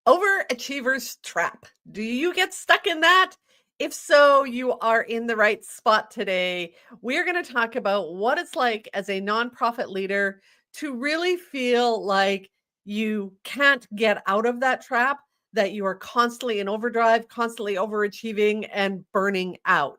Overachiever's Trap. Do you get stuck in that? If so, you are in the right spot today. We're going to talk about what it's like as a nonprofit leader to really feel like you can't get out of that trap, that you are constantly in overdrive, constantly overachieving and burning out,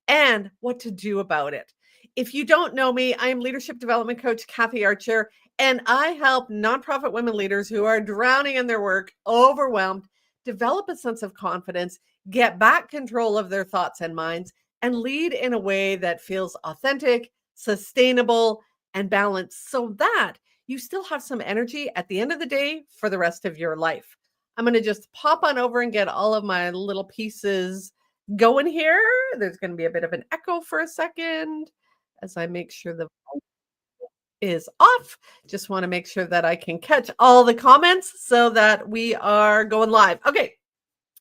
and what to do about it. If you don't know me, I am leadership development coach Kathy Archer, and I help nonprofit women leaders who are drowning in their work, overwhelmed, develop a sense of confidence, get back control of their thoughts and minds, and lead in a way that feels authentic, sustainable, and balanced so that you still have some energy at the end of the day for the rest of your life. I'm going to just pop on over and get all of my little pieces going here. There's going to be a bit of an echo for a second as I make sure the is off. Just want to make sure that I can catch all the comments so that we are going live. Okay.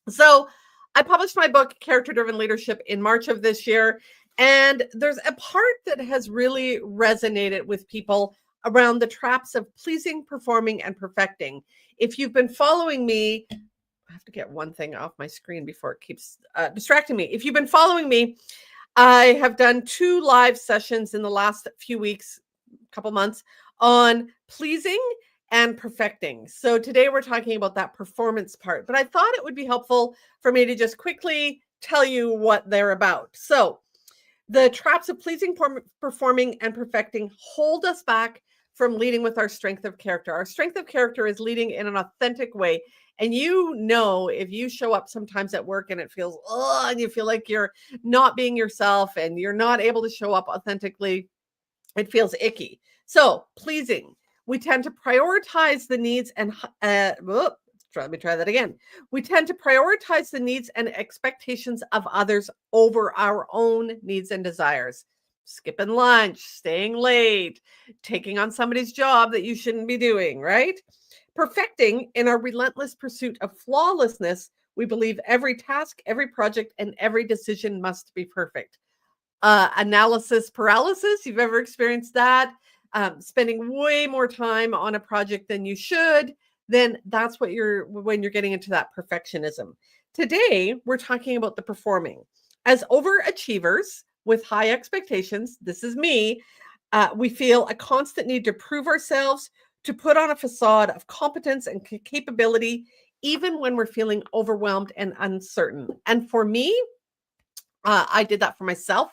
So I published my book, Character Driven Leadership, in March of this year. And there's a part that has really resonated with people around the traps of pleasing, performing, and perfecting. If you've been following me, I have to get one thing off my screen before it keeps distracting me. If you've been following me, I have done 2 live sessions in the last few weeks, couple months, on pleasing and perfecting. So today we're talking about that performance part, but I thought it would be helpful for me to just quickly tell you what they're about. So the traps of pleasing, performing, and perfecting hold us back from leading with our strength of character. Our strength of character is leading in an authentic way. And you know, if you show up sometimes at work and it feels, and you feel like you're not being yourself and you're not able to show up authentically, it feels icky. So pleasing, we tend to prioritize the needs and let me try that again. We tend to prioritize the needs and expectations of others over our own needs and desires. Skipping lunch, staying late, taking on somebody's job that you shouldn't be doing, right? Perfecting, in our relentless pursuit of flawlessness, we believe every task, every project, and every decision must be perfect. Analysis paralysis, you've ever experienced that? Spending way more time on a project than you should, then that's what when you're getting into that perfectionism. Today, we're talking about the performing. As overachievers with high expectations, this is me, we feel a constant need to prove ourselves, to put on a facade of competence and capability, even when we're feeling overwhelmed and uncertain. And for me, I did that for myself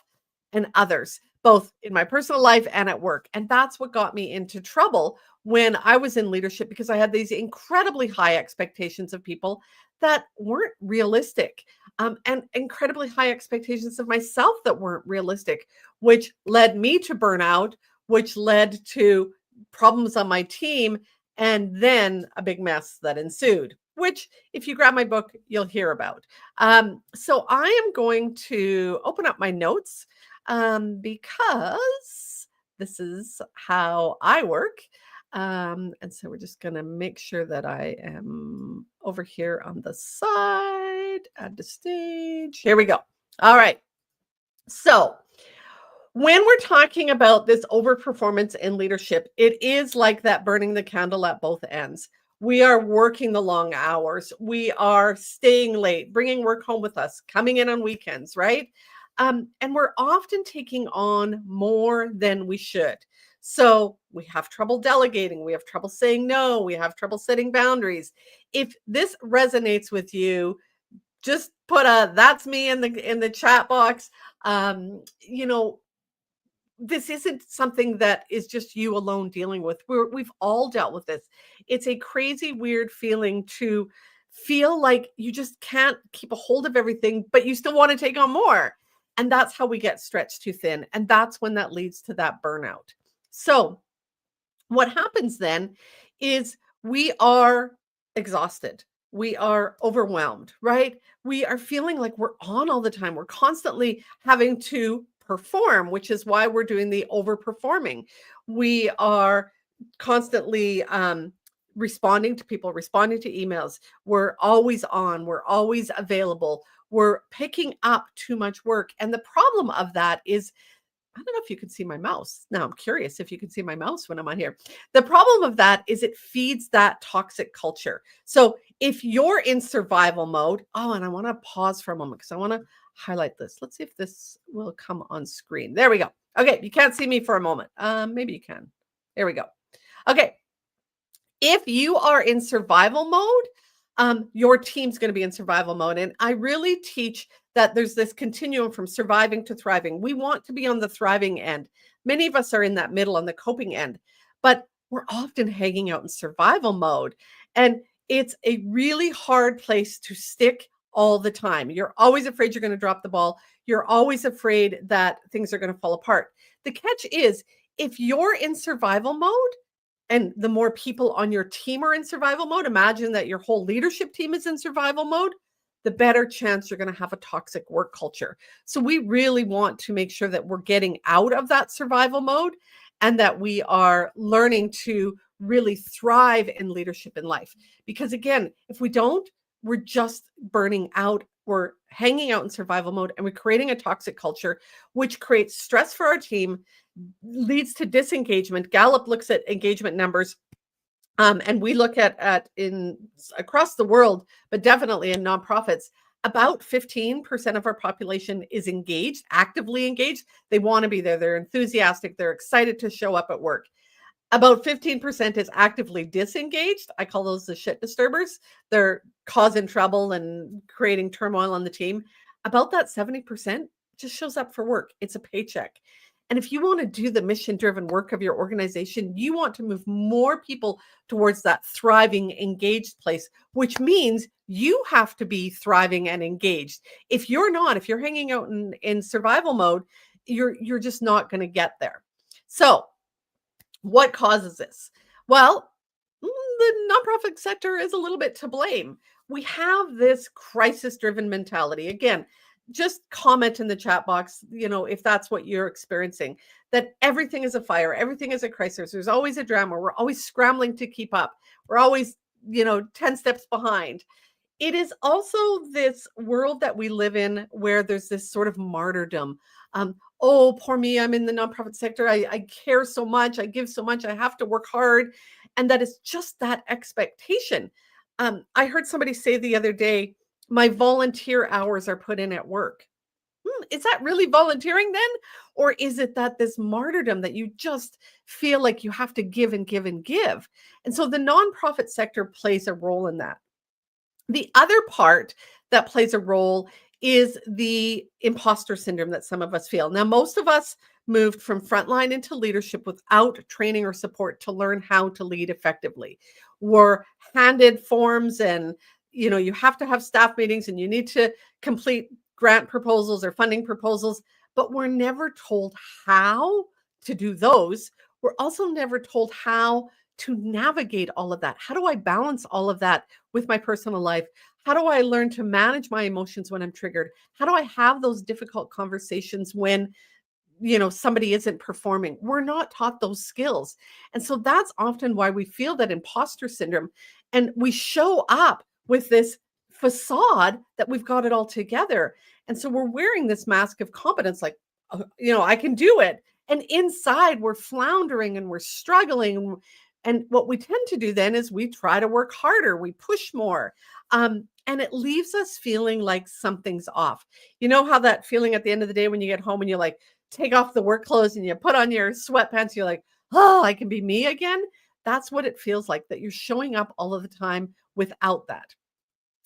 and others, both in my personal life and at work. And that's what got me into trouble when I was in leadership, because I had these incredibly high expectations of people that weren't realistic, and incredibly high expectations of myself that weren't realistic, which led me to burnout, which led to problems on my team, and then a big mess that ensued, which if you grab my book, you'll hear about. So I am going to open up my notes because this is how I work. And so we're just going to make sure that I am over here on the side, add to stage. Here we go. All right. So when we're talking about this overperformance in leadership, it is like that burning the candle at both ends. We are working the long hours. We are staying late, bringing work home with us, coming in on weekends, right? And we're often taking on more than we should. So we have trouble delegating. We have trouble saying no. We have trouble setting boundaries. If this resonates with you, just put a "that's me" in the chat box. You know, this isn't something that is just you alone dealing with. We've all dealt with this. It's a crazy, weird feeling to feel like you just can't keep a hold of everything, but you still want to take on more. And that's how we get stretched too thin. And that's when that leads to that burnout. So what happens then is we are exhausted. We are overwhelmed, right? We are feeling like we're on all the time. We're constantly having to perform, which is why we're doing the overperforming. We are constantly responding to people, responding to emails. We're always on. We're always available. We're picking up too much work. And the problem of that is, I don't know if you can see my mouse. Now I'm curious if you can see my mouse when I'm on here. The problem of that is it feeds that toxic culture. So If you're in survival mode, oh, and I want to pause for a moment because I want to highlight this. Let's see if this will come on screen. There we go. Okay, you can't see me for a moment. Maybe you can. There we go. Okay, if you are in survival mode, your team's going to be in survival mode. And I really teach that there's this continuum from surviving to thriving. We want to be on the thriving end. Many of us are in that middle on the coping end, but we're often hanging out in survival mode. And it's a really hard place to stick all the time. You're always afraid you're going to drop the ball. You're always afraid that things are going to fall apart. The catch is, if you're in survival mode, and the more people on your team are in survival mode, imagine that your whole leadership team is in survival mode, the better chance you're going to have a toxic work culture. So we really want to make sure that we're getting out of that survival mode and that we are learning to really thrive in leadership in life. Because again, if we don't, we're just burning out. We're hanging out in survival mode and we're creating a toxic culture, which creates stress for our team, leads to disengagement. Gallup looks at engagement numbers, and we look at in across the world, but definitely in nonprofits, about 15% of our population is engaged, actively engaged. They want to be there. They're enthusiastic. They're excited to show up at work. About 15% is actively disengaged. I call those the shit disturbers. They're causing trouble and creating turmoil on the team. About that 70% just shows up for work. It's a paycheck. And if you want to do the mission-driven work of your organization, you want to move more people towards that thriving, engaged place, which means you have to be thriving and engaged. If you're not, if you're hanging out in survival mode, you're just not going to get there. So what causes this? Well, the nonprofit sector is a little bit to blame. We have this crisis-driven mentality. Again, just comment in the chat box, if that's what you're experiencing, that everything is a fire, everything is a crisis. There's always a drama. We're always scrambling to keep up. We're always, 10 steps behind. It is also this world that we live in where there's this sort of martyrdom. Oh, poor me, I'm in the nonprofit sector. I care so much. I give so much. I have to work hard. And that is just that expectation. I heard somebody say the other day, my volunteer hours are put in at work. Is that really volunteering then? Or is it that this martyrdom that you just feel like you have to give and give and give? And so the nonprofit sector plays a role in that. The other part that plays a role is the imposter syndrome that some of us feel. Now, most of us moved from frontline into leadership without training or support to learn how to lead effectively. We're handed forms and you have to have staff meetings and you need to complete grant proposals or funding proposals, but we're never told how to do those. We're also never told how to navigate all of that. How do I balance all of that with my personal life? How do I learn to manage my emotions when I'm triggered? How do I have those difficult conversations when somebody isn't performing? We're not taught those skills. And so that's often why we feel that imposter syndrome, and we show up with this facade that we've got it all together. And so we're wearing this mask of competence, like, I can do it. And inside we're floundering and we're struggling. And what we tend to do then is we try to work harder, we push more. And it leaves us feeling like something's off. You know how that feeling at the end of the day when you get home and you like take off the work clothes and you put on your sweatpants, you're like, oh, I can be me again. That's what it feels like, that you're showing up all of the time without that.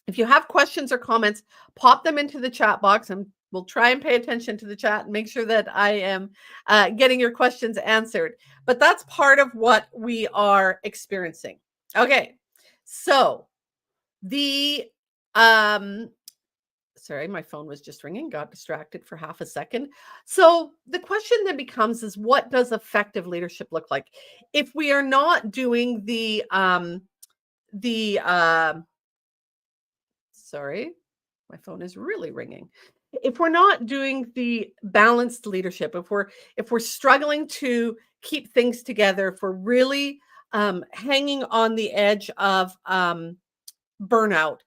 If you have questions or comments, pop them into the chat box and we'll try and pay attention to the chat and make sure that I am getting your questions answered. But that's part of what we are experiencing. Okay, so the sorry, my phone was just ringing, got distracted for half a second. So the question then becomes is, what does effective leadership look like? If we are not doing sorry, my phone is really ringing. If we're not doing the balanced leadership, if we're struggling to keep things together, if we're really hanging on the edge of burnout,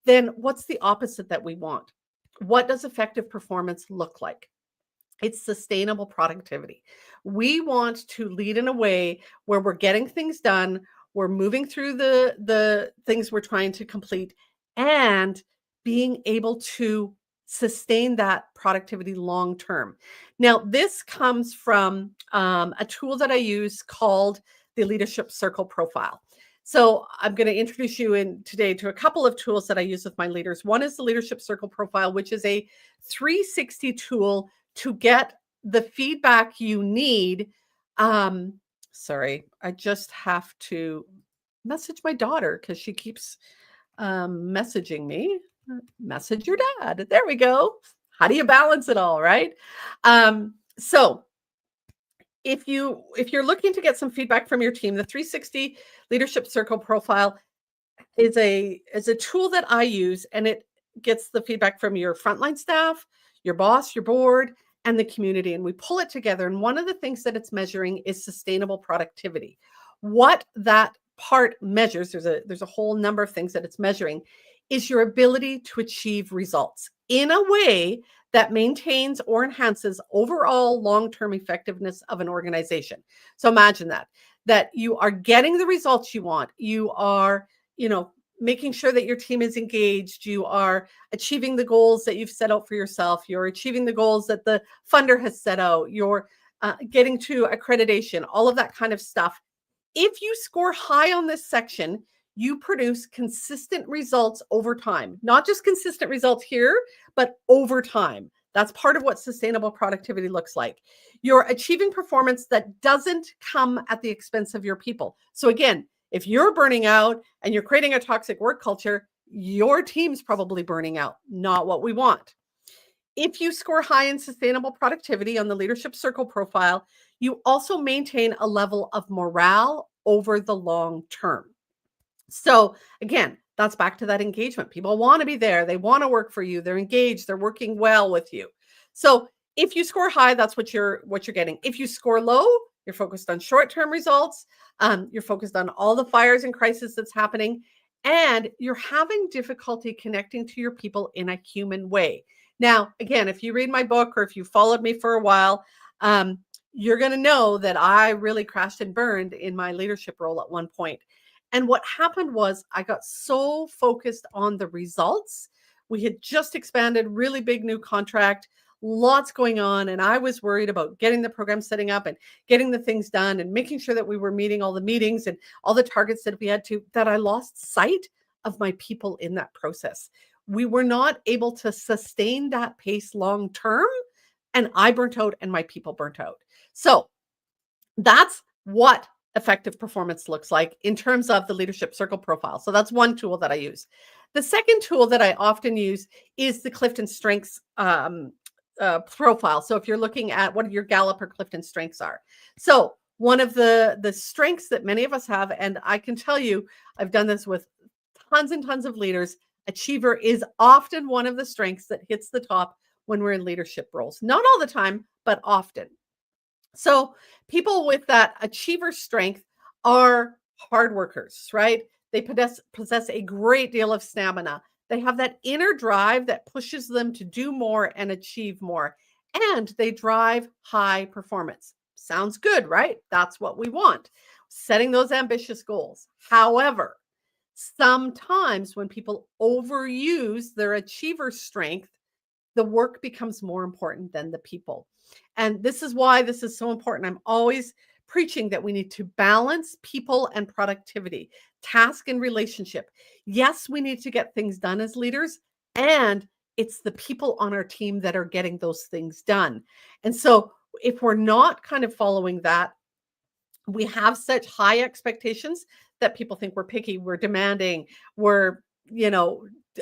then what's the opposite that we want? What does effective performance look like? It's sustainable productivity. We want to lead in a way where we're getting things done, we're moving through the things we're trying to complete, and being able to sustain that productivity long term. Now, this comes from a tool that I use called the Leadership Circle Profile. So I'm going to introduce you in today to a couple of tools that I use with my leaders. One is the Leadership Circle Profile, which is a 360 tool to get the feedback you need. Sorry, I just have to message my daughter because she keeps messaging me. Message your dad. There we go. How do you balance it all, right? So if you're looking to get some feedback from your team, the 360 Leadership Circle Profile is a tool that I use, and it gets the feedback from your frontline staff, your boss, your board, and the community, and we pull it together. And one of the things that it's measuring is sustainable productivity. What that part measures, there's a whole number of things that it's measuring, is your ability to achieve results in a way that maintains or enhances overall long-term effectiveness of an organization. So imagine that you are getting the results you want. You are, making sure that your team is engaged. You are achieving the goals that you've set out for yourself. You're achieving the goals that the funder has set out. You're getting to accreditation, all of that kind of stuff. If you score high on this section, you produce consistent results over time, not just consistent results here, but over time. That's part of what sustainable productivity looks like. You're achieving performance that doesn't come at the expense of your people. So again, if you're burning out and you're creating a toxic work culture, your team's probably burning out, not what we want. If you score high in sustainable productivity on the Leadership Circle Profile, you also maintain a level of morale over the long term. So again, that's back to that engagement. People want to be there. They want to work for you. They're engaged. They're working well with you. So if you score high, that's what you're getting. If you score low, you're focused on short-term results. You're focused on all the fires and crisis that's happening, and you're having difficulty connecting to your people in a human way. Now, again, if you read my book or if you followed me for a while, you're going to know that I really crashed and burned in my leadership role at one point. And what happened was I got so focused on the results. We had just expanded, really big new contract, lots going on. And I was worried about getting the program setting up and getting the things done and making sure that we were meeting all the meetings and all the targets that we had to, that I lost sight of my people in that process. We were not able to sustain that pace long term. And I burnt out and my people burnt out. So that's what effective performance looks like in terms of the Leadership Circle Profile. So that's one tool that I use. The second tool that I often use is the Clifton Strengths profile. So if you're looking at what your Gallup or Clifton strengths are. So one of the strengths that many of us have, and I can tell you, I've done this with tons and tons of leaders, achiever is often one of the strengths that hits the top when we're in leadership roles. Not all the time, but often. So people with that achiever strength are hard workers, right? They possess a great deal of stamina. They have that inner drive that pushes them to do more and achieve more. And they drive high performance. Sounds good, right? That's what we want. Setting those ambitious goals. However, sometimes when people overuse their achiever strength, the work becomes more important than the people. And this is why this is so important. I'm always preaching that we need to balance people and productivity, task and relationship. Yes, we need to get things done as leaders, and it's the people on our team that are getting those things done. And so if we're not kind of following that, we have such high expectations that people think we're picky, we're demanding, we're,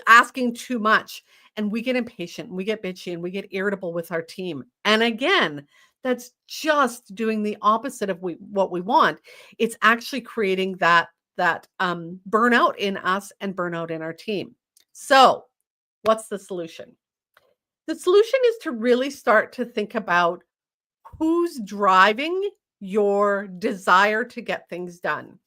asking too much. And we get impatient, we get bitchy, and we get irritable with our team. And again, that's just doing the opposite of what we want. It's actually creating that burnout in us and burnout in our team. So what's the solution? The solution is to really start to think about who's driving your desire to get things done.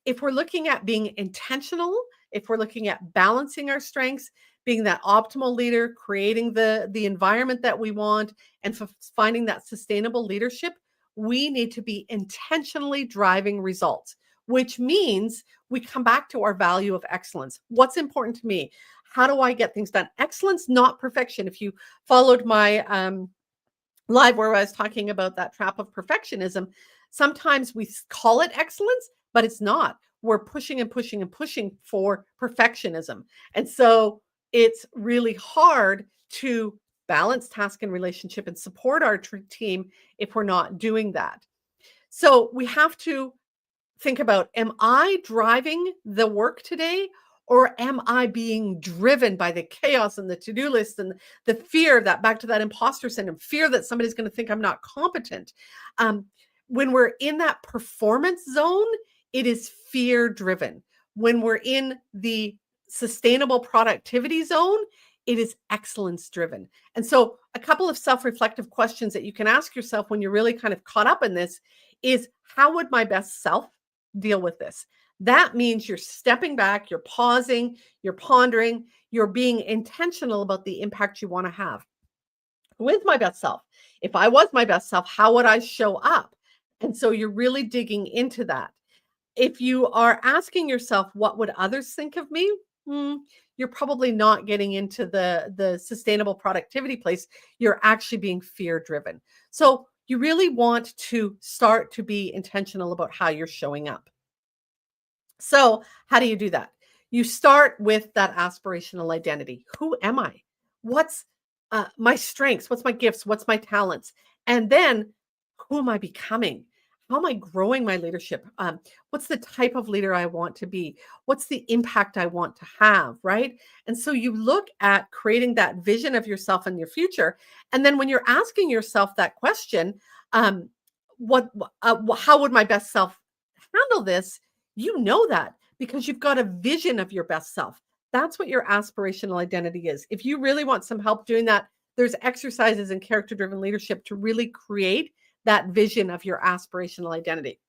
If we're looking at being intentional, if we're looking at balancing our strengths, being that optimal leader, creating the environment that we want, and finding that sustainable leadership, we need to be intentionally driving results. which means we come back to our value of excellence. What's important to me? How do I get things done? Excellence, not perfection. If you followed my live where I was talking about that trap of perfectionism, sometimes we call it excellence, but it's not. We're pushing and pushing and pushing for perfectionism. And so it's really hard to balance task and relationship and support our team if we're not doing that. So we have to think about, am I driving the work today, or am I being driven by the chaos and the to-do list and the fear of that, back to that imposter syndrome, fear that somebody's going to think I'm not competent? Um, when we're in that performance zone, it is fear driven. When we're in the sustainable productivity zone, it is excellence driven. And so a couple of self-reflective questions that you can ask yourself when you're really kind of caught up in this is, how would my best self deal with this? That means you're stepping back, you're pausing, you're pondering, you're being intentional about the impact you want to have. With my best self, if I was my best self, how would I show up? And so you're really digging into that. If you are asking yourself, what would others think of me? You're probably not getting into the sustainable productivity place. You're actually being fear driven. So you really want to start to be intentional about how you're showing up. So how do you do that? You start with that aspirational identity. Who am I? What's my strengths? What's my gifts? What's my talents? And then, who am I becoming? How am I growing my leadership? What's the type of leader I want to be? What's the impact I want to have, right? And so you look at creating that vision of yourself and your future. And then when you're asking yourself that question, um, how would my best self handle this? You know that because you've got a vision of your best self. That's what your aspirational identity is. If you really want some help doing that, there's exercises in character driven leadership to really create that vision of your aspirational identity.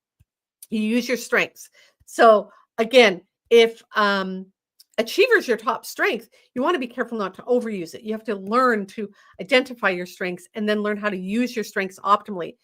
You use your strengths. So again, if achiever is your top strength, you want to be careful not to overuse it. You have to learn to identify your strengths and then learn how to use your strengths optimally.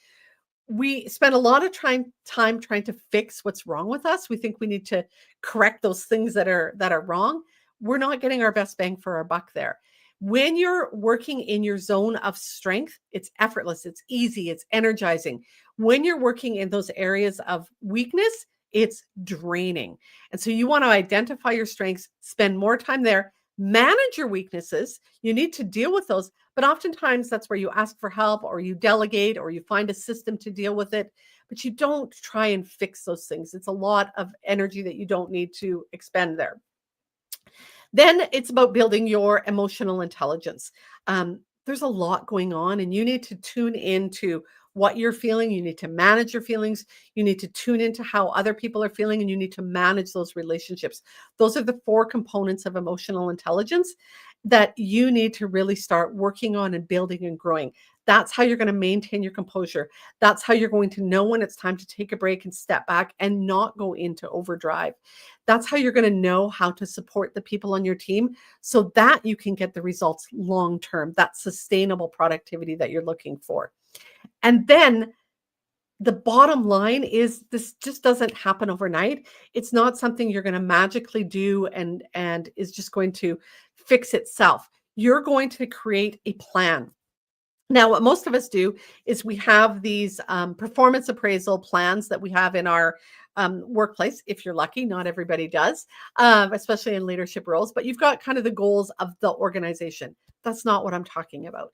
We spend a lot of time trying to fix what's wrong with us. We think we need to correct those things that are wrong. We're not getting our best bang for our buck there. When you're working in your zone of strength, it's effortless, it's easy, it's energizing. When you're working in those areas of weakness, it's draining. And so you want to identify your strengths, spend more time there, manage your weaknesses. You need to deal with those, but oftentimes that's where you ask for help, or you delegate, or you find a system to deal with it, but you don't try and fix those things. It's a lot of energy that you don't need to expend there. Then it's about building your emotional intelligence. There's a lot going on, and you need to tune into what you're feeling. You need to manage your feelings. You need to tune into how other people are feeling, and you need to manage those relationships. Those are the 4 components of emotional intelligence that you need to really start working on and building and growing. That's how you're going to maintain your composure. That's how you're going to know when it's time to take a break and step back and not go into overdrive. That's how you're going to know how to support the people on your team so that you can get the results long term, that sustainable productivity that you're looking for. And then the bottom line is, this just doesn't happen overnight. It's not something you're going to magically do and is just going to fix itself. You're going to create a plan. Now, what most of us do is we have these performance appraisal plans that we have in our workplace. If you're lucky, not everybody does, especially in leadership roles, but you've got kind of the goals of the organization. That's not what I'm talking about.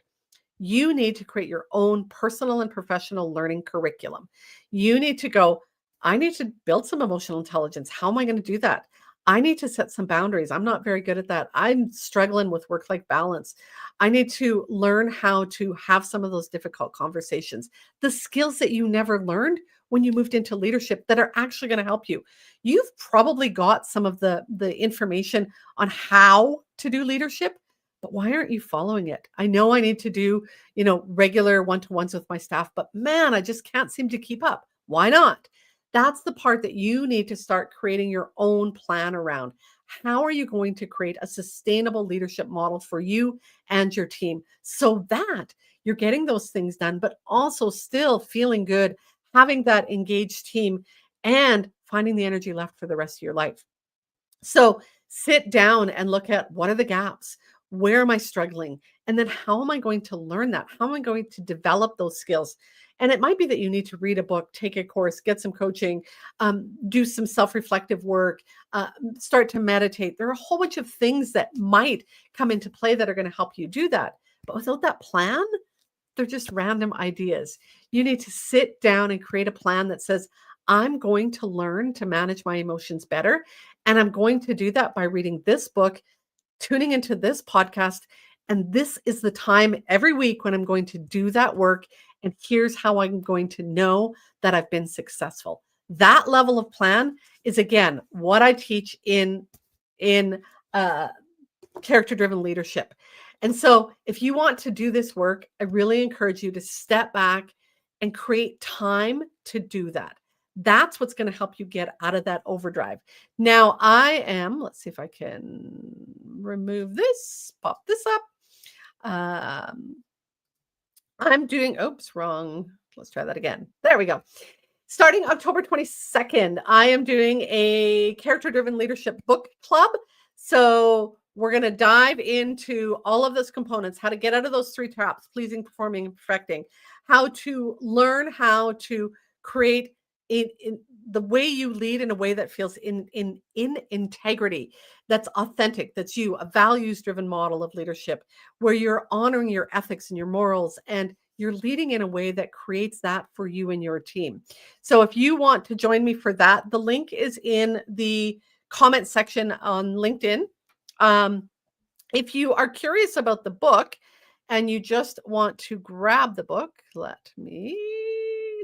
You need to create your own personal and professional learning curriculum. You need to go, I need to build some emotional intelligence. How am I going to do that? I need to set some boundaries. I'm not very good at that. I'm struggling with work-life balance. I need to learn how to have some of those difficult conversations, the skills that you never learned when you moved into leadership that are actually going to help you. You've probably got some of the information on how to do leadership, but why aren't you following it? I know I need to do, regular one-to-ones with my staff, but man, I just can't seem to keep up. Why not? That's the part that you need to start creating your own plan around. How are you going to create a sustainable leadership model for you and your team so that you're getting those things done, but also still feeling good, having that engaged team, and finding the energy left for the rest of your life. So sit down and look at what are the gaps? Where am I struggling? And then how am I going to learn that? How am I going to develop those skills? And it might be that you need to read a book, take a course, get some coaching, do some self reflective work, start to meditate. There are a whole bunch of things that might come into play that are going to help you do that. But without that plan, they're just random ideas. You need to sit down and create a plan that says, I'm going to learn to manage my emotions better. And I'm going to do that by reading this book, tuning into this podcast. And this is the time every week when I'm going to do that work. And here's how I'm going to know that I've been successful. That level of plan is, again, what I teach in character-driven leadership. And so if you want to do this work, I really encourage you to step back and create time to do that. That's what's going to help you get out of that overdrive. Now let's see if I can remove this, pop this up. I'm doing, wrong. Let's try that again. There we go. Starting October 22nd, I am doing a character-driven leadership book club. So we're going to dive into all of those components, how to get out of those 3 traps: pleasing, performing, and perfecting, how to learn how to create in the way you lead in a way that feels in integrity, that's authentic, that's you, a values-driven model of leadership where you're honoring your ethics and your morals, and you're leading in a way that creates that for you and your team. So if you want to join me for that, the link is in the comment section on LinkedIn. If you are curious about the book and you just want to grab the book,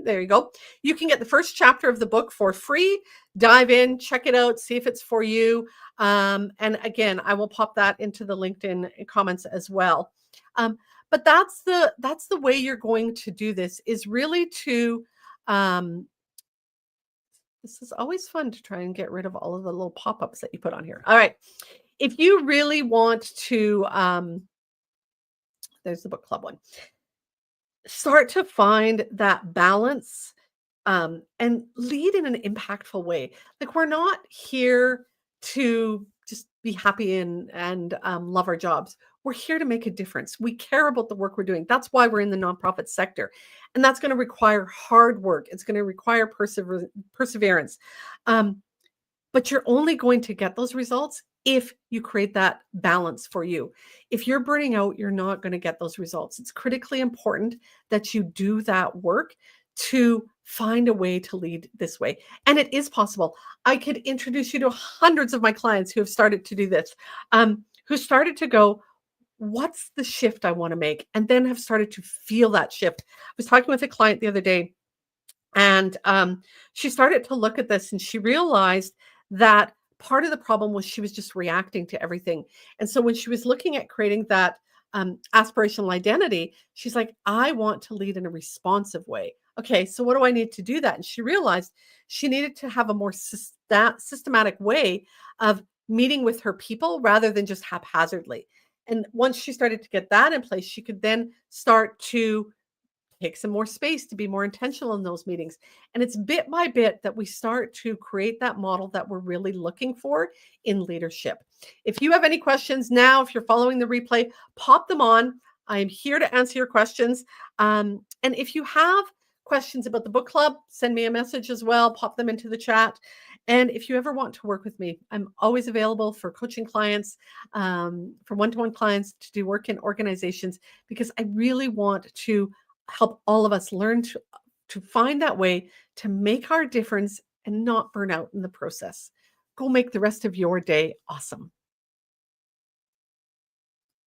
there you go. You can get the first chapter of the book for free. Dive in, check it out, see if it's for you. And again, I will pop that into the LinkedIn comments as well. But that's the way you're going to do this, is really to, this is always fun to try and get rid of all of the little pop-ups that you put on here. All right. If you really want to, there's the book club one. Start to find that balance and lead in an impactful way. Like, we're not here to just be happy and love our jobs. We're here to make a difference. We care about the work we're doing. That's why we're in the nonprofit sector. And that's going to require hard work. It's going to require perseverance. But you're only going to get those results if you create that balance for you. If you're burning out, you're not going to get those results. It's critically important that you do that work to find a way to lead this way. And it is possible. I could introduce you to hundreds of my clients who have started to do this, who started to go, what's the shift I want to make? And then have started to feel that shift. I was talking with a client the other day, and she started to look at this, and she realized that part of the problem was she was just reacting to everything. And so when she was looking at creating that aspirational identity, she's like, I want to lead in a responsive way. Okay, so what do I need to do that? And she realized she needed to have a more systematic way of meeting with her people rather than just haphazardly. And once she started to get that in place, she could then start to take some more space to be more intentional in those meetings. And it's bit by bit that we start to create that model that we're really looking for in leadership. If you have any questions now, if you're following the replay, pop them on. I am here to answer your questions. And if you have questions about the book club, send me a message as well, pop them into the chat. And if you ever want to work with me, I'm always available for coaching clients, for one-to-one clients, to do work in organizations, because I really want to help all of us learn to find that way to make our difference and not burn out in the process. Go make the rest of your day awesome.